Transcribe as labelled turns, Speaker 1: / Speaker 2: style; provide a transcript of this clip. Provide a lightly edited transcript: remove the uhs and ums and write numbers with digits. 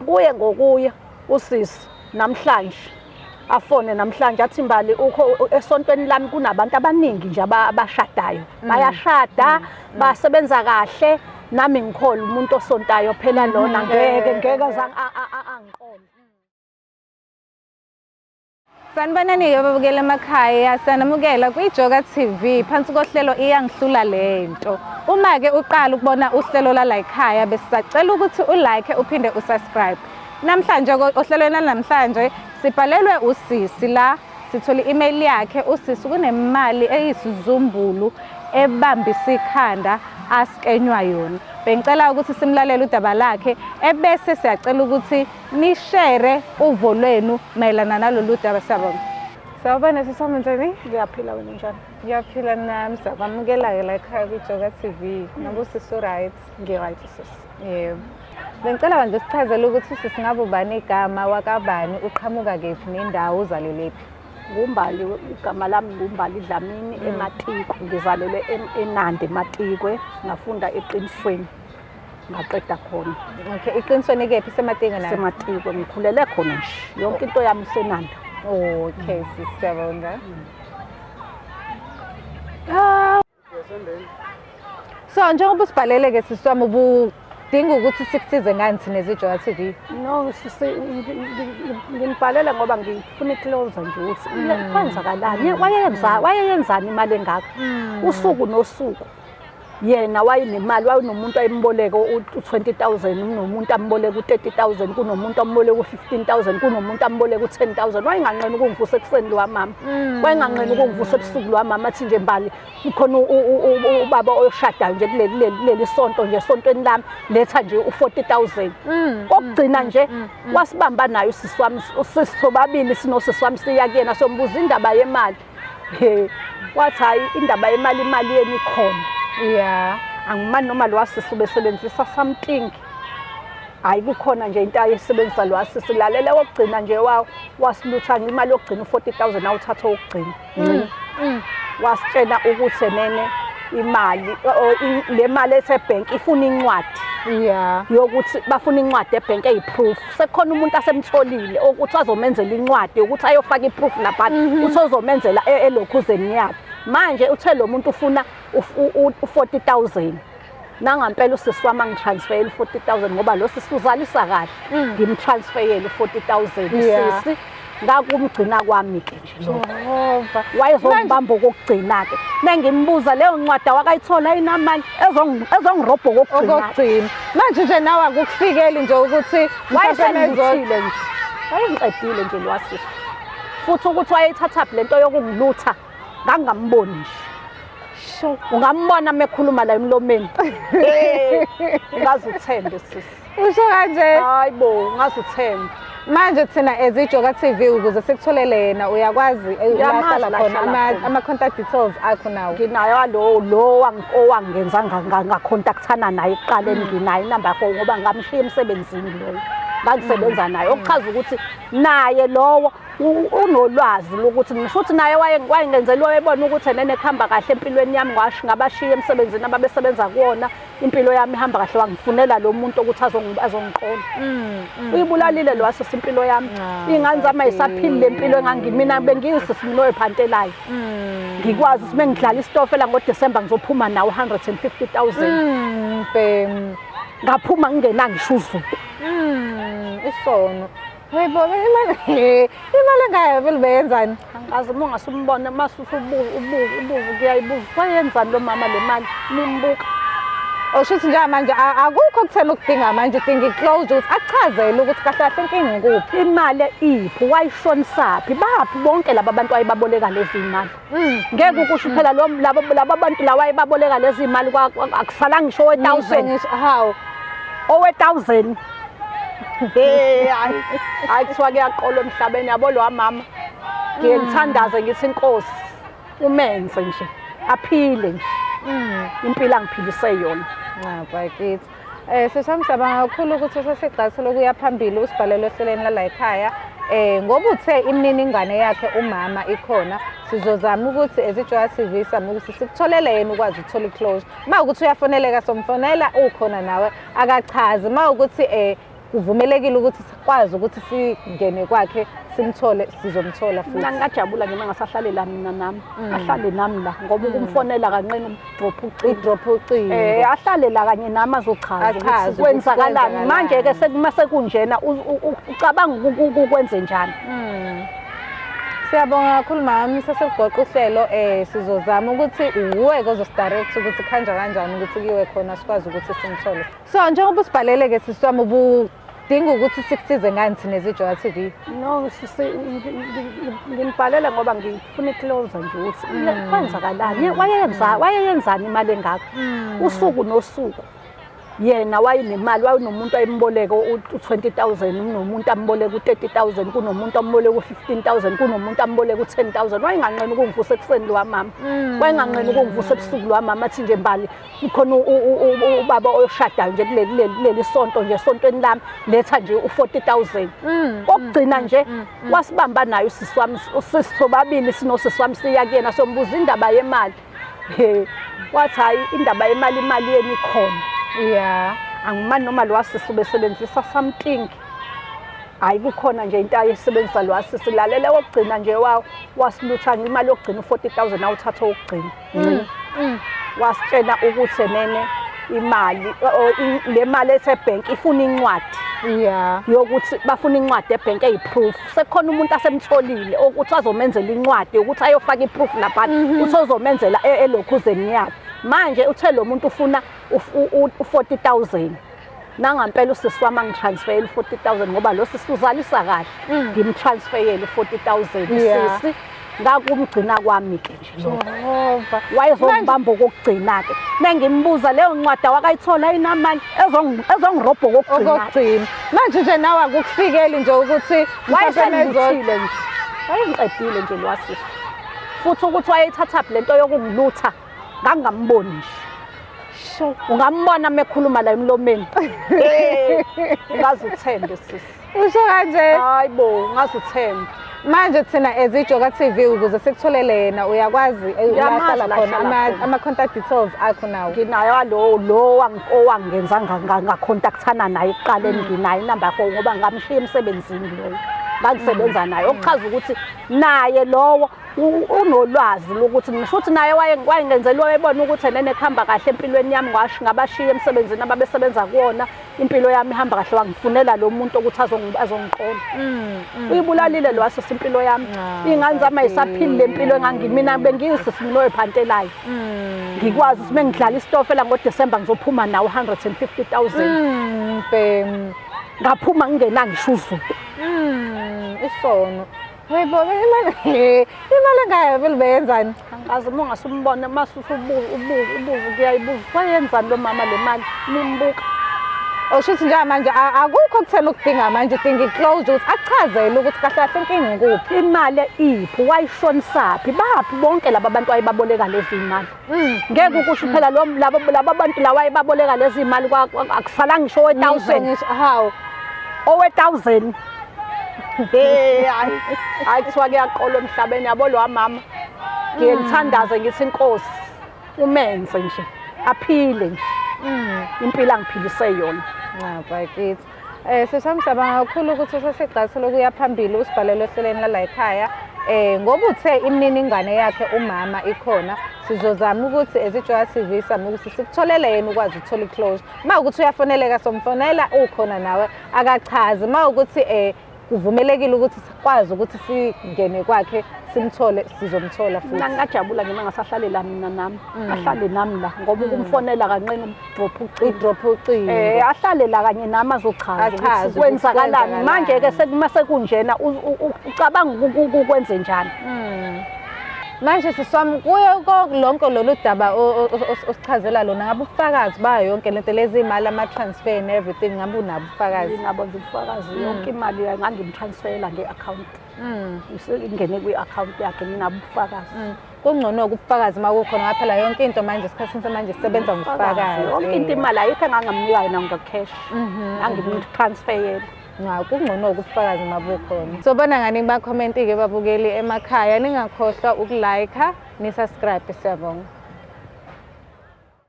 Speaker 1: kuye ngokuya usisi namhlanje afone namhlanje athi Mbali esontweni lami kunabantu abaningi nje abashadayo bayashada basebenza kahle nami ngikhola umuntu osontayo phela lona ngeke angiqonde.
Speaker 2: Sanibonani ababukeli emakhaya, sanamukela kwiJoka TV phansi kohlelo iyangihlula lento. Uma ke uqala ukubona uhlelo la ekhaya besisacela ukuthi ulike uphinde usubscribe. Namhlanje ohlelweni namhlanje sibhalelwe usisi la sithola i-email yakhe. Usisi kunemali eyisizumbulu ebambisa ikhanda askenywa yona. Bengicela ukuthi simlalele udaba lakhe ebese siyacela ukuthi ni-share uvo lwenu mayelana nalolu daba. Siyabonga. Sawubona sisami njani?
Speaker 1: Ngiyaphila wena njani?
Speaker 2: Ngiyaphila nami, siyakwamukela-ke la ekhaya kwiJoka TV. Ngabe usisi right?
Speaker 1: Ngi-right sisi.
Speaker 2: Yebo. Bengicela manje sichazele ukuthi usisi ngabe ubani igama wakabani, uqhamuka kephi nendawo uzalelephi?
Speaker 1: Ngumbali, igama lami ngumbali Dlamini eMatiko. Ngizalelwe eNandi Matikwe, ngafunda eqinisweni. Ngaqeda khona.
Speaker 2: Okay, iqinisweni kephi seMatiko nayo?
Speaker 1: Sematiko, ngikhulele khona nje. Yonke into yami iseNanda.
Speaker 2: Okay, sisiyabonga. So njengoba usibhalele-ke sisi wami ubudinga ukuthi sikusize ngani thina eziJoka TV?
Speaker 1: No, nginibhalela ngoba ngifuna iclose nje ukuthi kwenzakalani. Wayeyenzani imali engaka? Usuku nosuku. Yena wayenemali, wayenomuntu ayimboleka u20,000, kunomuntu amboleka u30,000, kunomuntu amboleka u15,000, kunomuntu amboleka u10,000. Wayenganqeni ukungivusa ekuseni lo mama. Wayenganqeni ukungivusa ebusuku lo mama athi nje Mbali kukhona ubaba oshadayo nje kuleli sonto nje esontweni lami letha nje u40,000. Okugcina nje wasibamba nayo usisi wami, usisi sobabili sinosisi wami siya kuyena sombuza indaba yemali. Wathi hayi indaba yemali imali yeni ikhona.
Speaker 2: Yeah,
Speaker 1: angimani noma lo wasisi ubesebenzisa something. Hayi kukhona nje into ayisebenzisa lo wasisi lalela okugcina nje wasilutha imali yokugcina u40,000 awuthatha okugcina. Wasitshela ukuthi nene imali le mali esebank ifuna incwadi.
Speaker 2: Yeah,
Speaker 1: yokuthi bafuna incwadi ebank eyiproof. Sekukhona umuntu asemtholile ukuthi azomenzela incwadi ukuthi ayofaka iproof lapha uthi uzomenzela elokhuzeni yakhe. Manje uthe lo muntu ufuna u40,000. Nangampela usisi wami angitransferele u40,000 ngoba lo sisi uzalisa kahle. Ngimtransferele u40,000 usisi. Ngakumgcina kwami ke nje
Speaker 2: Jehova.
Speaker 1: Wayezongibamba okugcina ke. Mengimbuza leyo ncwadi wakayithola inamali ezongirobho okugcina.
Speaker 2: Manje nje nawe akukufikeli nje ukuthi
Speaker 1: wayesenizile nje. Wayengiqedile nje lo wasisi. Futhi ukuthi wayeyithatha lento yokungilutha ngangamboni nje.
Speaker 2: Sho,
Speaker 1: ungambona mekhuluma la emlomeni. Ngazuthembe sisi.
Speaker 2: usho kanje?
Speaker 1: Hayibo, ngazuthembe.
Speaker 2: Manje thina eziJoka TV ukuze sikutholele yena uyakwazi uyahlala khona ama-contact details akho nawo?
Speaker 1: Nginayo lo owangenza ngacontact-ana naye ekuqaleni, nginayo inamba yakho ngoba ngamshiya emsebenzini loyo. Ngangisebenza naye okuchaza ukuthi naye lowo unolwazi lokuthi ngisho ukuthi naye wayengenzela wayebona ukuthi nene kuhamba kahle empilweni yami ngabashiya emsebenzini ababesebenza kuwona impilo yami ihamba kahle wangifunela lo muntu ukuthi azongiqola. Uyibulalile lo wasisi impilo yami. Ingane zami ayisaphile lempilo engangimina bengiyisisi mina oyiphantelayo. Ngikwazi ukuthi mengidlala isitofela ngoDisemba ngizophuma nawo 150,000. Ngaphuma ngingena ngisho uzuku.
Speaker 2: Isono. Hayibo imali engaya vele beyenzani?
Speaker 1: Angazi uma ungasumbona masuthi ubuza kuyayibuza wayenzani lo mama le mali nimbuka.
Speaker 2: Oshuthi nje manje akukho kuthena ukudinga manje udinga iclose ukuthi achazele ukuthi kahle kahle inkinga ikuphi.
Speaker 1: Imali iphi wayishonisaphi baphi bonke laba bantu ayibaboleka lezi imali. Ngeke ukusho phela laba bantu la wayebaboleka lezi imali akusala ngisho we1000.
Speaker 2: How?
Speaker 1: Owe1000. Hayi kuthiwa kuyaqolwa emhlabeni yabo lo mama. Ngiyengithandaze ngithi inkosi umenze nje aphile nje. Impilo angiphilise yona.
Speaker 2: Bakithi. Sisami sabanga kakhulu ukuthi usesigqathile ukuya phambili usibhalele ohlelweni la ekhaya. Ngoba uthe imininingwane yakhe umama ikhona, sizozama ukuthi eziJoka TV sami ukuthi sikutholele yena ukwazi ukuthola iclose. Uma ukuthi uyafoneleka somfonela ukhona nawe akachaze. Uma ukuthi kuvumelekile ukuthi sikwazi ukuthi singene kwakhe simthole, sizomthola futhi.
Speaker 1: Mina ngingajabula nje mangasahlalela mina nami. Ahlale nami la ngoba ukumfonela kanqena
Speaker 2: Drop ucingo.
Speaker 1: ahlale la kanye nami azochaza ukuthi kwenzakalani. Manje ke sekunjena ucabanga ukwenze njani.
Speaker 2: Siyabonga kakhulu mama, sesigoqa uhlelo sizozama ukuthi uwe ozosidirect ukuthi khanja kanjani ukuthi kuyiwe khona sikwazi ukuthi simthole. So njengoba usibhalele ke siswami ubudinga ukuthi sikusize ngani thina eziJoga TV?
Speaker 1: No, nginibhalela ngoba ngifuna iclose nje ukuthi kwenzakalani. Wayeyenzani imali engaka? Usuku nosuku. Yena wayenemali, wayenomuntu ayimboleka u20,000, kunomuntu amboleka u30,000, kunomuntu amboleka u15,000, kunomuntu amboleka u10,000. Wayenganqeni ukungivusa ekuseni lo mama. Wayenganqeni ukungivusa ebusuku lo mama athi nje mbali kukhona ubaba oshadayo nje kuleli sonto nje esontweni lami letha nje u40,000. Okugcina nje wasibamba nayo usisi wami, sobabili sinosisi wami siya kuyena sombuza indaba yemali. Wathi hayi indaba yemali imali yeni ikhona.
Speaker 2: Yeah,
Speaker 1: angimani noma lo wasisi ubesebenzisa something. Hayi kukhona nje into ayisebenzisa lo wasisi lalela okugcina nje wasilutha imali yokugcina u40,000 awuthatha okugcina. Wasitshela ukuthi nene imali le mali esebhenki ifuna incwadi.
Speaker 2: Yeah,
Speaker 1: yokuthi bafuna incwadi ebank eyiproof. Sekukhona umuntu asemtholile ukuthi azomenzela incwadi ukuthi ayofaka iproof lapha uthi uzomenzela elokhuzeni yakhe. Manje uthe lo muntu ufuna u40,000. Nangampela usisi wami angitransferele u40,000 ngoba lo sisi uzalisa kahle. Ngimtransferele u40,000 usisi. Ngakumgcina kwami ke nje
Speaker 2: Jehova.
Speaker 1: Wayezongibamba okugcina ke. Mengimbuza leyo ncwadi wakayithola inamali ezongirobha okugcina.
Speaker 2: Manje nje nawe akukufikeli nje ukuthi
Speaker 1: wayesenizile nje. Wayengiqedile nje lo wasisi. Futhi ukuthi wayeyithatha lento yokungilutha ngangamboni nje.
Speaker 2: Sho,
Speaker 1: ungambona mekhuluma la emlomeni. Ngazuthembe sisi.
Speaker 2: Usho kanje?
Speaker 1: Hayibo, ngazuthembe.
Speaker 2: Manje thina eziJoga TV ukuze sikutholele yena uyakwazi uyahlala khona ama contact details akho nawo.
Speaker 1: Nginayo lo owangenza ngacontact-ana naye ekuqaleni nginayo inamba yakho ngoba ngamshiya emsebenzini loyo. Ngangisebenza naye okuchaza ukuthi naye lowo unolwazi lokuthi ngisho ukuthi naye wayengenzela wayebona ukuthi nene ekhamba kahle empilweni yami ngabashiya emsebenzini ababesebenza kuwona impilo yami ihamba kahle wangifunela lo muntu ukuthi azongiqola. Uyibulalile lo wasisi impilo yami. Ingane zami ayisaphilile impilo engangimina bengiyisisi mina oyipantelayo. Ngikwazi ukuthi mengidlala isitofela ngoDisemba ngizophuma nawo 150,000.
Speaker 2: Bem
Speaker 1: ngaphuma ngingena ngisho uzuku.
Speaker 2: Isono. Hayibo imali engaka vele beyenzani?
Speaker 1: Angazi uma ngasumbona ubuza kuyayibuza wayenzani lo mama le mali nimbuka.
Speaker 2: Oshuthi nje manje akukho kuthena ukudinga manje udinga iclose ukuthi achazele ukuthi kahle kahle inkinga ukuphi.
Speaker 1: Imali iphi wayishonisaphi baphi bonke laba bantu ayibaboleka lezi imali. Ngeke ukusho phela laba bantu la wayebaboleka lezi imali akusala ngisho we1000.
Speaker 2: How?
Speaker 1: Owe1000. Hayi kuthiwa kuyaqola emhlabeni yabo lo mama. Ngiyengithandaze ngithi inkosi umenze nje aphile nje. Impilo angiphilise yona.
Speaker 2: Bakithi. Sishamsabanga kakhulu ukuthi sesigqathile ukuya phambili usibhalele ohlelweni la ekhaya. Ngoba uthe imininingwane yakhe umama ikhona sizozama ukuthi eziJoga TV sami ukuthi sikutholele yena ukwazi ukuthola iclose. Mawukuthi uyafoneleka somfonela ukhona nawe akachazi mawukuthi kuvumelekile ukuthi sikwazi ukuthi singene kwakhe simthole sizomthola futhi.
Speaker 1: Mina ngingajabula nje mangasahlalela mina nami. Ahlale nami la ngoba ukumfonela kanqena
Speaker 2: drop ucingo.
Speaker 1: Ahlale la kanye nami azochaza ukuthi kwenzakalani. Manje ke sekunjena ucabanga ukwenze njani.
Speaker 2: Manje siswami kuyo lonke lolu daba osichazela lona ngabe ubufakazi bayo yonke lento lezi imali ama transfer and everything ngabe unabo ubufakazi.
Speaker 1: Ngabo ubufakazi yonke imali ngangimtransferela ngeaccount. Ingene kwi-account yakhe nginabo ubufakazi.
Speaker 2: Kungcono ukubufakazi makukhona ngaphela yonke into manje esikhathini samanje sisebenza ngobufakazi.
Speaker 1: Yonke into imali ayikho engangamnika yona ngecash. Ngangimtransferela.
Speaker 2: Kungcono ukubufakazi mabukhona. Sobona ngani ba comment ke babukeli emakhaya ningakhohlwa ukulike ni subscribe siyabonga.